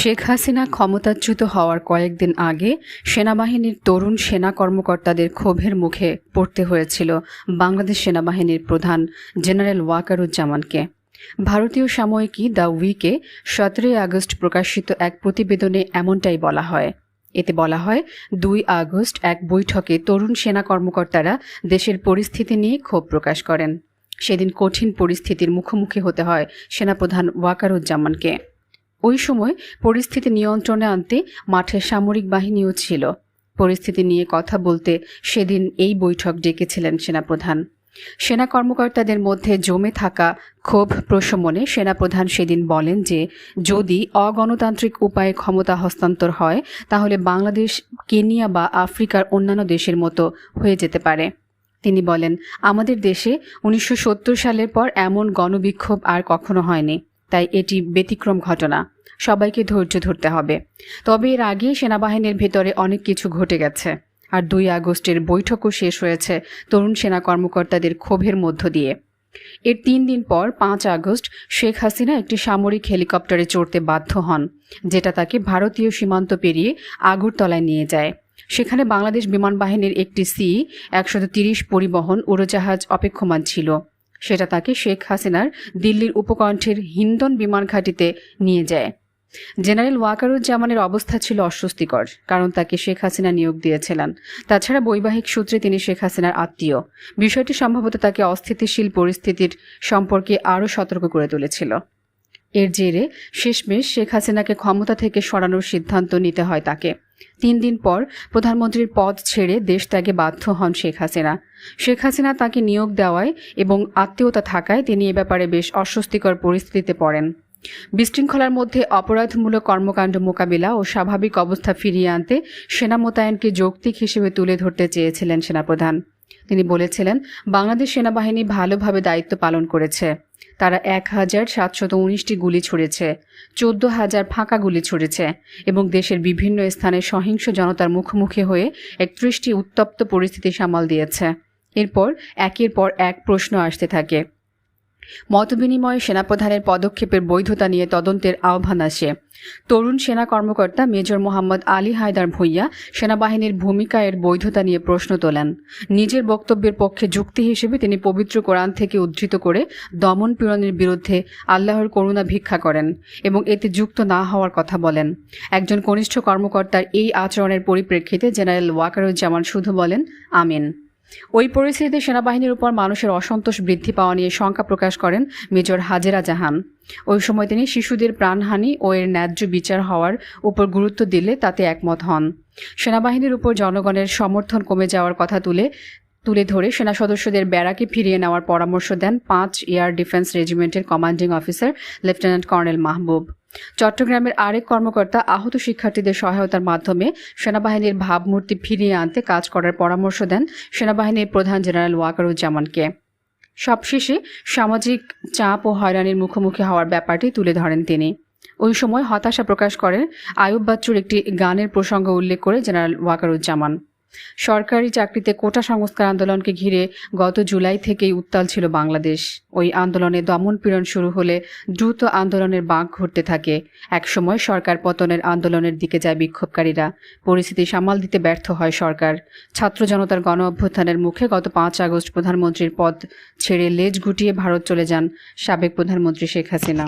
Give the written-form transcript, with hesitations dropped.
শেখ হাসিনা ক্ষমতাচ্যুত হওয়ার কয়েকদিন আগে সেনাবাহিনীর তরুণ সেনা কর্মকর্তাদের ক্ষোভের মুখে পড়তে হয়েছিল বাংলাদেশ সেনাবাহিনীর প্রধান জেনারেল ওয়াকারুজ্জামানকে। ভারতীয় সাময়িকী দ্য উইকে 17 আগস্ট প্রকাশিত এক প্রতিবেদনে এমনটাই বলা হয়। এতে বলা হয়, 2 আগস্ট এক বৈঠকে তরুণ সেনা কর্মকর্তারা দেশের পরিস্থিতি নিয়ে ক্ষোভ প্রকাশ করেন। সেদিন কঠিন পরিস্থিতির মুখোমুখি হতে হয় সেনাপ্রধান ওয়াকারুজ্জামানকে। ওই সময় পরিস্থিতি নিয়ন্ত্রণে আনতে মাঠে সামরিক বাহিনীও ছিল। পরিস্থিতি নিয়ে কথা বলতে সেদিন এই বৈঠক ডেকেছিলেন সেনাপ্রধান। সেনা কর্মকর্তাদের মধ্যে জমে থাকা ক্ষোভ প্রশমনে সেনাপ্রধান সেদিন বলেন যে যদি অগণতান্ত্রিক উপায়ে ক্ষমতা হস্তান্তর হয় তাহলে বাংলাদেশ কেনিয়া বা আফ্রিকার অন্যান্য দেশের মতো হয়ে যেতে পারে। তিনি বলেন, আমাদের দেশে 1970 সালের পর এমন গণবিক্ষোভ আর কখনো হয়নি, তাই এটি ব্যতিক্রম ঘটনা। সবাইকে ধৈর্য ধরতে হবে। তবে এর আগে সেনাবাহিনীর ভেতরে অনেক কিছু ঘটে গেছে, আর 2 আগস্টের বৈঠকও শেষ হয়েছে তরুণ সেনা কর্মকর্তাদের ক্ষোভের মধ্য দিয়ে। এর 3 দিন পর 5 আগস্ট শেখ হাসিনা একটি সামরিক হেলিকপ্টারে চড়তে বাধ্য হন, যেটা তাকে ভারতীয় সীমান্ত পেরিয়ে আগরতলায় নিয়ে যায়। সেখানে বাংলাদেশ বিমান বাহিনীর একটি C-130 পরিবহন উড়োজাহাজ অপেক্ষমান ছিল। সেটা তাকে শেখ হাসিনার দিল্লির উপকণ্ঠের হিন্দন বিমান ঘাঁটিতে নিয়ে যায়। জেনারেল ওয়াকারুজ্জামানের অবস্থা ছিল অস্বস্তিকর, কারণ তাকে শেখ হাসিনা নিয়োগ দিয়েছিলেন। তাছাড়া বৈবাহিক সূত্রে তিনি শেখ হাসিনার আত্মীয়। বিষয়টি সম্ভবত তাকে অস্থিতিশীল পরিস্থিতির সম্পর্কে আরও সতর্ক করে তুলেছিল। এর জেরে শেষমেশ শেখ হাসিনাকে ক্ষমতা থেকে সরানোর সিদ্ধান্ত নিতে হয় তাকে। 3 দিন পর প্রধানমন্ত্রীর পদ ছেড়ে দেশ ত্যাগে বাধ্য হন শেখ হাসিনা। শেখ হাসিনা তাকে নিয়োগ দেওয়ায় এবং আত্মীয়তা থাকায় তিনি এ ব্যাপারে বেশ অস্বস্তিকর পরিস্থিতিতে পড়েন। বিশৃঙ্খলার মধ্যে অপরাধমূলক কর্মকাণ্ড মোকাবিলা ও স্বাভাবিক অবস্থা ফিরিয়ে আনতে সেনা মোতায়েনকে যৌক্তিক হিসেবে তুলে ধরতে চেয়েছিলেন সেনাপ্রধান। তিনি বলেছিলেন, বাংলাদেশ সেনাবাহিনী ভালোভাবে দায়িত্ব পালন করেছে। তারা 1719টি গুলি ছুড়েছে, 14,000 ফাঁকা গুলি ছুড়েছে এবং দেশের বিভিন্ন স্থানে সহিংস জনতার মুখোমুখি হয়ে 31টি উত্তপ্ত পরিস্থিতি সামাল দিয়েছে। এরপর একের পর এক প্রশ্ন আসতে থাকে। মতবিনিময়ে সেনাপ্রধানের পদক্ষেপের বৈধতা নিয়ে তদন্তের আহ্বান আসে। তরুণ সেনা কর্মকর্তা মেজর মোহাম্মদ আলী হায়দার ভূঁইয়া সেনাবাহিনীর ভূমিকা এর বৈধতা নিয়ে প্রশ্ন তোলেন। নিজের বক্তব্যের পক্ষে যুক্তি হিসেবে তিনি পবিত্র কোরআন থেকে উদ্ধৃত করে দমন পীড়নের বিরুদ্ধে আল্লাহর করুণা ভিক্ষা করেন এবং এতে যুক্ত না হওয়ার কথা বলেন। একজন কনিষ্ঠ কর্মকর্তার এই আচরণের পরিপ্রেক্ষিতে জেনারেল ওয়াকারুজ্জামান শুধু বলেন, আমিন। ওই পরিস্থিতিতে সেনাবাহিনীর উপর মানুষের অসন্তোষ বৃদ্ধি পাওয়া নিয়ে শঙ্কা প্রকাশ করেন মেজর হাজেরা জাহান। ওই সময় তিনি শিশুদের প্রাণহানি ও এর ন্যায্য বিচার হওয়ার উপর গুরুত্ব দিলে তাতে একমত হন। সেনাবাহিনীর উপর জনগণের সমর্থন কমে যাওয়ার কথা তুলে ধরে সেনা সদস্যদের ব্যারাকে ফিরিয়ে নেওয়ার পরামর্শ দেন 5 এয়ার ডিফেন্স রেজিমেন্টের commanding officer lieutenant colonel Mahbub. চট্টগ্রামের আরেক কর্মকর্তা আহত শিক্ষার্থীদের সহায়তার মাধ্যমে সেনাবাহিনীর ভাবমূর্তি ফিরিয়ে আনতে কাজ করার পরামর্শ দেন সেনাবাহিনীর প্রধান জেনারেল ওয়াকারুজ্জামানকে। সবশেষে সামাজিক চাপ ও হয়রানির মুখোমুখি হওয়ার ব্যাপারটি তুলে ধরেন তিনি। ওই সময় হতাশা প্রকাশ করেন আয়ুব বাচ্চুর একটি গানের প্রসঙ্গ উল্লেখ করে জেনারেল ওয়াকারুজ্জামান। সরকারি চাকরিতে কোটা সংস্কার আন্দোলনকে ঘিরে গত জুলাই থেকেই উত্তাল ছিল বাংলাদেশ। ওই আন্দোলনে দমন পীড়ন শুরু হলে দ্রুত আন্দোলনের বাঁক ঘটতে থাকে। একসময় সরকার পতনের আন্দোলনের দিকে যায় বিক্ষোভকারীরা। পরিস্থিতি সামাল দিতে ব্যর্থ হয় সরকার। ছাত্র জনতার গণ অভ্যুত্থানের মুখে গত 5 আগস্ট প্রধানমন্ত্রীর পদ ছেড়ে লেজ গুটিয়ে ভারত চলে যান সাবেক প্রধানমন্ত্রী শেখ হাসিনা।